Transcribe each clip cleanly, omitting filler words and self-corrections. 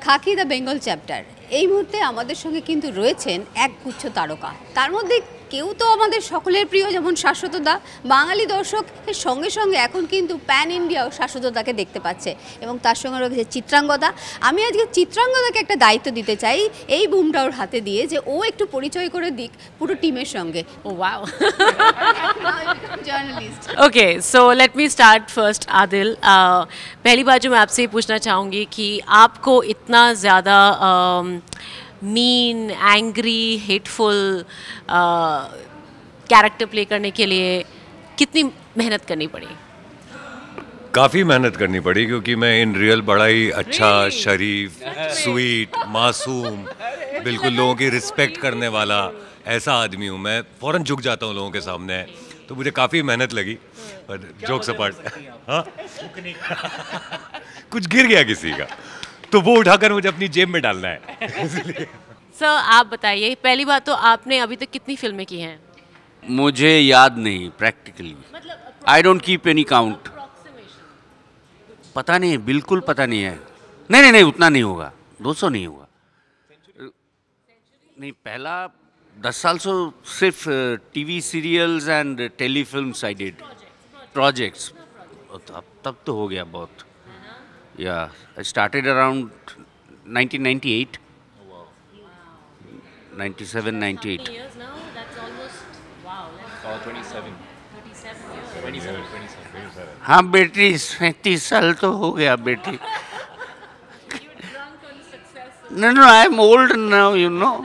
Khakee the Bengal chapter এই মুহূর্তে আমাদের সঙ্গে কিন্তু রয়েছেন একগুচ্ছ তারকা। তার মধ্যে কেউ তো আমাদের সকলের প্রিয়, যেমন শাশ্বত দা। বাঙালি দর্শকের সঙ্গে সঙ্গে এখন কিন্তু প্যান ইন্ডিয়াও শাশ্বত দাকে দেখতে পাচ্ছে, এবং তার সঙ্গে রয়েছে চিত্রাঙ্গদা। আমি আজকে চিত্রাঙ্গদাকে একটা দায়িত্ব দিতে চাই এই বুমটা ওর হাতে দিয়ে, যে ও একটু পরিচয় করে দিক পুরো টিমের সঙ্গে। Oh wow. Journalist. Okay, so let me start first, Adil. पहली बात जो मैं आपसे पूछना चाहूँगी कि आपको इतना ज़्यादा mean, angry, hateful character play करने के लिए कितनी मेहनत करनी पड़ी? काफ़ी मेहनत करनी पड़ी, क्योंकि मैं इन रियल बड़ा ही अच्छा, शरीफ, स्वीट, मासूम, बिल्कुल लोगों की रिस्पेक्ट करने वाला ऐसा आदमी हूँ। मैं फ़ौरन झुक जाता हूँ लोगों के सामने, तो मुझे काफ़ी मेहनत लगी। पर जोक्स अपार्ट, हाँ कुछ गिर गया किसी का, तो वो उठाकर मुझे अपनी जेब में डालना है। सर आप बताइए, पहली बात तो आपने अभी तक कितनी फिल्में की हैं? मुझे याद नहीं practically, I don't keep any count. पता नहीं, बिल्कुल पता नहीं है। नहीं नहीं नहीं, उतना नहीं होगा, 200 नहीं होगा। नहीं, पहला 10 साल से सिर्फ TV serials and telefilms I did, projects. तब तो हो गया बहुत। या आई स्टार्टेड अराउंड 1998, 97, 98। हाँ बेटी, 37 साल तो हो गया बेटी। No, no, I am old now, you know.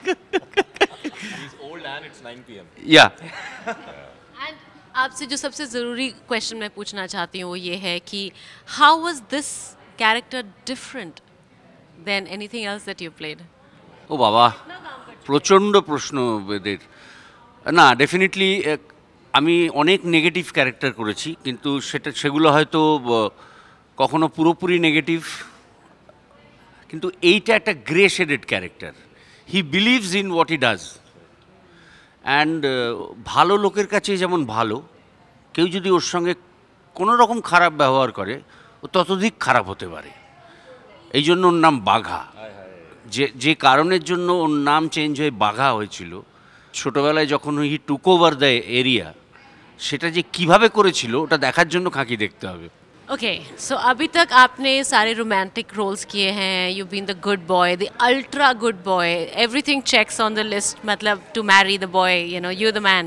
He's old and it's 9 p.m. Yeah. And आपसे जो सबसे ज़रूरी क्वेश्चन मैं पूछना चाहती हूँ वो ये है कि how was this character different than anything else that you played? ও বাবা, প্রচণ্ড প্রশ্ন এদের। না, ডেফিনেটলি আমি অনেক নেগেটিভ ক্যারেক্টার করেছি, কিন্তু সেগুলো হয়তো কখনো পুরোপুরি নেগেটিভ, কিন্তু এইটা একটা grey shaded character. He believes in what he does, and ভালো লোকের কাছে যেমন ভালো, কেউ যদি ওর সঙ্গে কোনো রকম খারাপ ব্যবহার করে ও ততোধিক খারাপ হতে পারে। এই জন্য ওর নাম বাঘা। যে কারণের জন্য ওর নাম চেঞ্জ হয়ে বাঘা হয়েছিল, ছোটোবেলায় যখন হি টুক ওভার দ্য এরিয়া, সেটা যে কীভাবে করেছিল ওটা দেখার জন্য খাঁকি দেখতে হবে। Okay, so अभी तक आपने सारे romantic roles किए हैं, you've been the good boy, the ultra good boy, everything checks on the list, मतलब to marry the boy, you know, you're the man.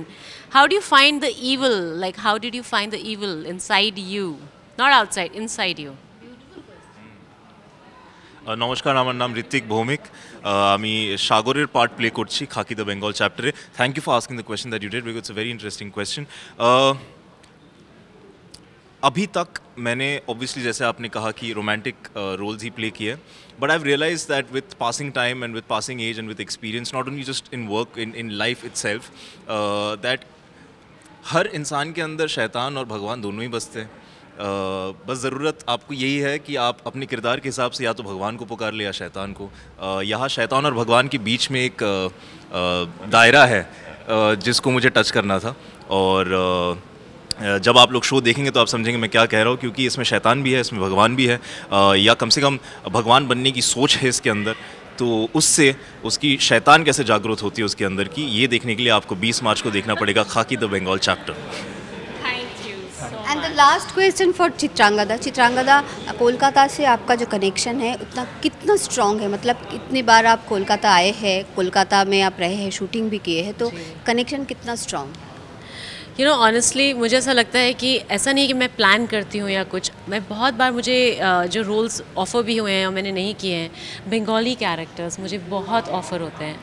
How do you find the evil, like how did you find the evil inside you? Not outside, inside you. নমস্কার, আমার নাম ঋত্বিক ভৌমিক। আমি সাগরের part play করছি খাকি the Bengal চ্যাপ্টারে। Thank you for asking the question that you did, because it's a very interesting question. अभी तक मैंने ऑब्वियसली, जैसे आपने कहा कि रोमांटिक रोल्स ही प्ले किए, but I have realise that with passing time and with passing age and with experience, not only just in work, in life itself, that हर इंसान के अंदर शैतान और भगवान दोनों ही बसते हैं। बस ज़रूरत आपको यही है कि आप अपने किरदार के हिसाब से या तो भगवान को पुकार ले या शैतान को। यहाँ शैतान और भगवान के बीच में एक दायरा है जिसको मुझे टच करना था, और जब आप लोग शो देखेंगे तो आप समझेंगे मैं क्या कह रहा हूँ, क्योंकि इसमें शैतान भी है, इसमें भगवान भी है, या कम से कम भगवान बनने की सोच है इसके अंदर, तो उससे उसकी शैतान कैसे जागरूक होती है उसके अंदर की, ये देखने के लिए आपको 20 मार्च को देखना पड़ेगा खाकी the Bengal chapter. And the last question for Chitrangada. Chitrangada, Kolkata से आपका जो कनेक्शन है उतना कितना स्ट्रॉन्ग है? मतलब इतनी बार आप कोलकाता आए हैं, कोलकाता में आप रहे हैं, शूटिंग भी किए हैं, तो कनेक्शन कितना स्ट्रॉन्ग? यू नो ऑनेस्टली मुझे ऐसा लगता है कि ऐसा नहीं है कि मैं प्लान करती हूँ या कुछ। मैं बहुत बार मुझे जो रोल्स ऑफ़र भी हुए हैं और मैंने नहीं किए हैं, बंगाली कैरेक्टर्स मुझे बहुत ऑफ़र होते हैं,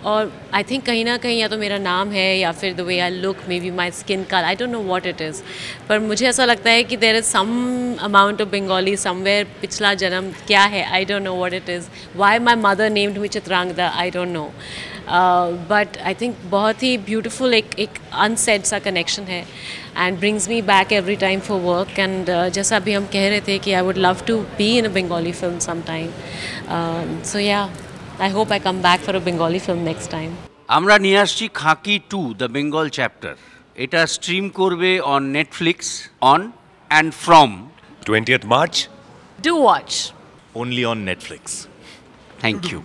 और आई थिंक कहीं ना कहीं या तो मेरा नाम है या फिर the way I look, may be my skin colour, I don't know what it is, पर मुझे ऐसा लगता है कि there is some amount of Bengali somewhere. पिछला जन्म क्या है, I don't know what it is, why my mother named me Chitrangada, I don't know, but I think बहुत ही ब्यूटीफुल एक अनसेड सा कनेक्शन है, and brings me back every time for work. And जैसा अभी हम कह रहे थे कि I would love to be in a Bengali film some time, so yeah I hope I come back for a Bengali film next time. আমরা নিয়ে আসছি খাকি 2 দ্য বেঙ্গল চ্যাপ্টার। এটা স্ট্রিম করবে on Netflix on and from 20th March। Do watch. only on Netflix. Thank you